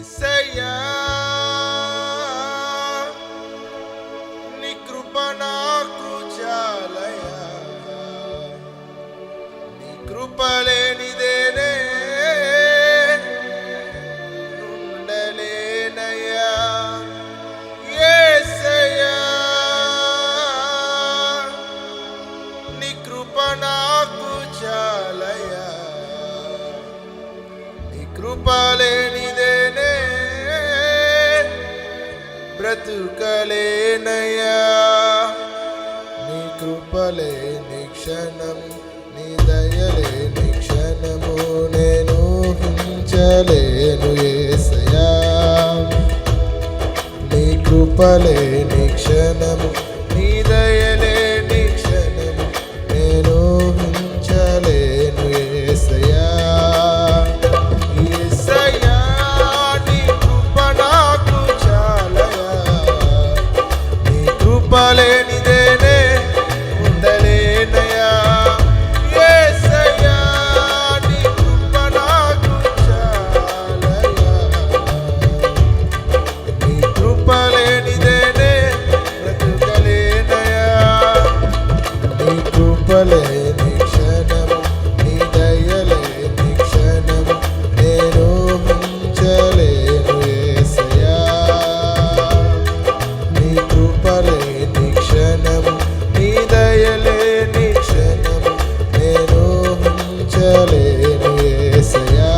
యేసయ్యా నీ కృప నాకు చాలయ్యా, నీ కృప లేనిదేనే ఉండలేనయ్యా. యేసయ్యా నీ కృప నాకు చాలయ్యా, నీ కృప లేనిదేనే బ్రతుకలేనయ్యా. నీ కృపలేని క్షణం, నీ దయలేని క్షణము నేను ఊహించలేను యేసయ్యా. నీ కృపలేని క్షణము, నీ దయలేని క్షణము నేను ఊహించలేను యేసయ్యా. యేసయ్యా నీ కృప నాకు చాలయ్యా, నీ కృప లేనిదేనే ఉండలేనయ్యా. యేసయ్యా నీ కృప నాకు చాలయ్యా, నీ కృప లేనిదేనే బ్రతుకలేనయ్యా. నీ కృప లేని క్షణము, నీ దయలేని క్షణము నేను ఊహించలేను యేసయ్యా. నీ కృప లేని క్షణము, నీ దయలేని క్షణము నేను ఊహించలేను యేసయ్యా.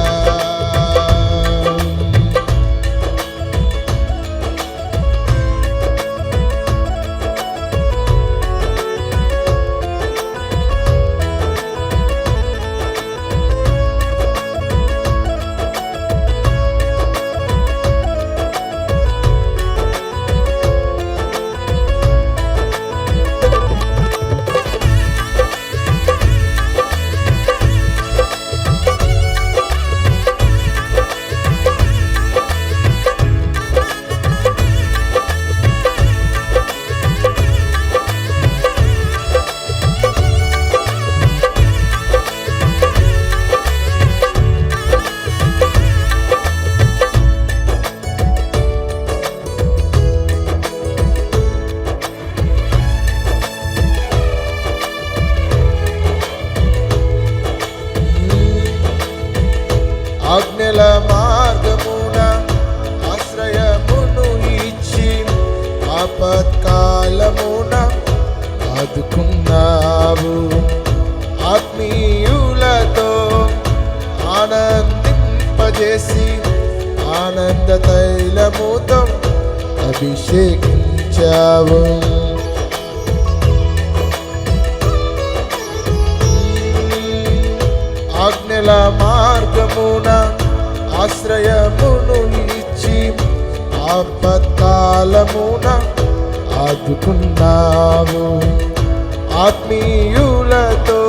ఆజ్ఞల మార్గమున ఆశ్రయమును ఇచ్చి ఆపత్కాలమున ఆదుకున్నావు. ఆత్మీయులతో ఆనందింపజేసి ఆనంద తైలముతో అభిషేకించావు. ఆజ్ఞల మార్గమున ఆశ్రయమును ఇచ్చి ఆపత్కాలమున ఆదుకున్నావు. ఆత్మీయులతో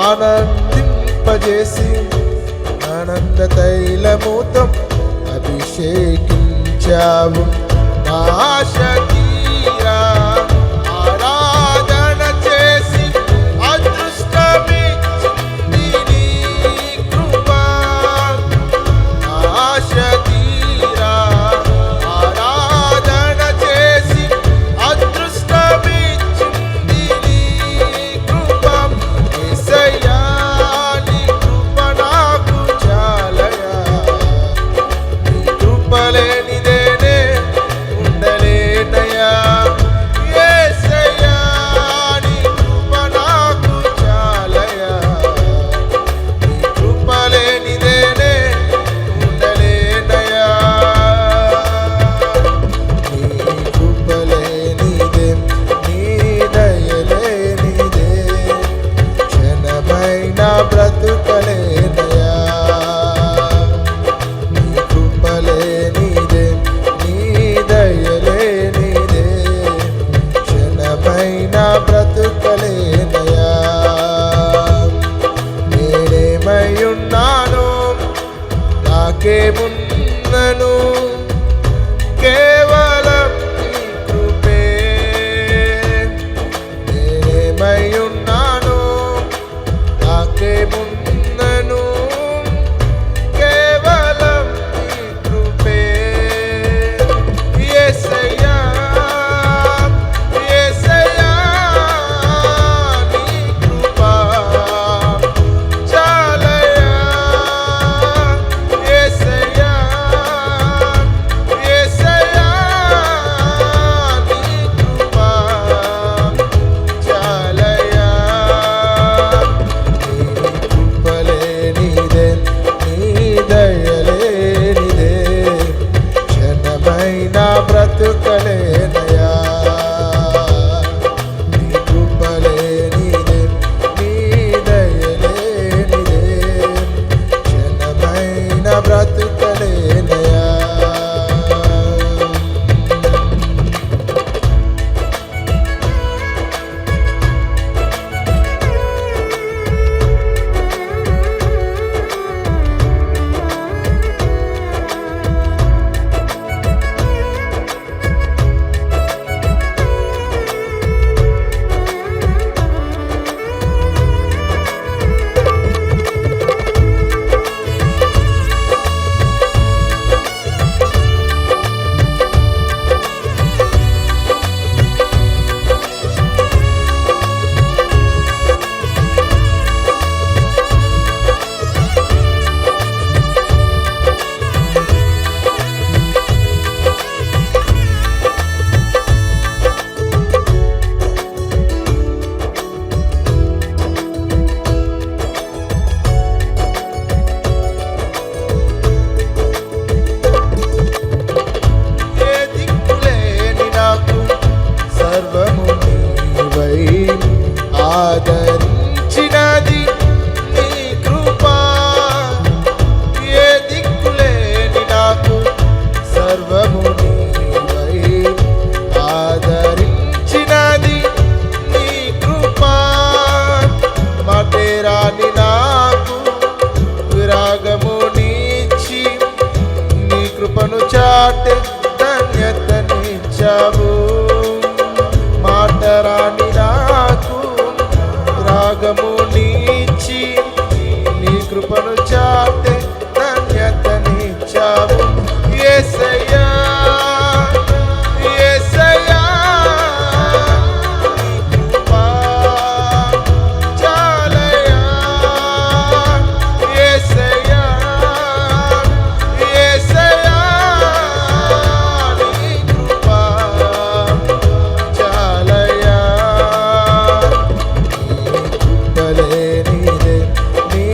ఆనందింపజేసి ఆనంద తైలముతో అభిషేకించావు. నా ఆశ తీరా ఆరాధన చేసి అదృష్టమిచ్చింది నీ కృప. నా ఆశ తీరా ఆరాధన చేసి అదృష్టమిచ్చింది నీ కృప. యేసయ్యా నీ కృప నాకు చాలయ్యా, నీ కృప లేనిదేనే ఉండలేనయ్యా. యేసయ్యా నీ కృప నాకు చాలయ్యా, నీ కృప లేనిదేనే ఉండలేనయ్యా. నీ కృప లేనిదే, నీ దయలేనిదే క్షణమైన బ్రతుకలేనయ్యా. నీ కృప లేనిదే, నీ దయలేనిదే క్షణమైన బ్రతుకలేనయ్యా. నేనేమై ఉన్నాను, నాకేమున్నను, కేవలం నీ కృపే. నేనేమై ఉన్నాను, నాకేమున్నను, కేవలం నీ కృపే. బ్రతుకలేనయా. ఆదరించినది నీ కృపా, ఏ దిక్కులేని నాకు సర్వము నీవై. ఆదరించినది నీ కృపా, మాటేరాని నాకు విరాగము నీచి, నీ కృపను చాటే ధన్యతనిచ్చావు. మాటరాని నాకు రాగము నీచి, నీ కృపను చాటే ధన్యతనిచ్చావు. యేసయ్యా యేసయ్యా, నీ కృపా చాలయ్యా. యేసయ్యా యేసయ్యా, నీ కృపా చాలయ్యా. నీదే నీ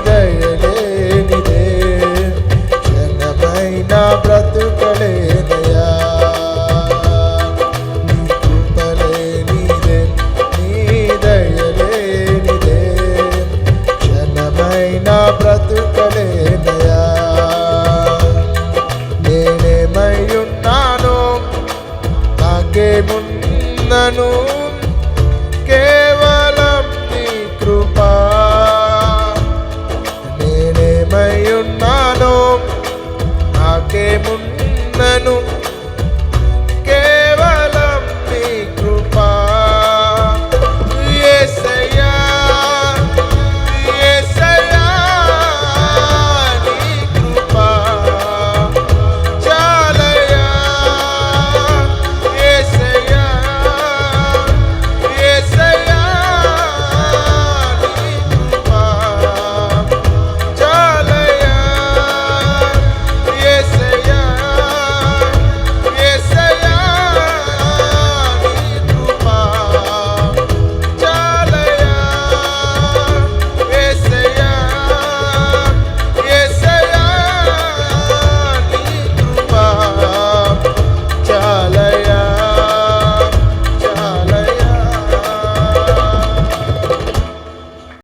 దయలేనిదే, క్షణమైన బ్రతుకలేనయా. నీ కృపలేనిదే, నీ దయలేనిదే, క్షణమైన బ్రతుకలేనయా. నేనేమై ఉన్నాను, నాకేమున్నను, కేవలం నీ కృపా. నేనేమై ఉన్నాను, నాకేమున్నను,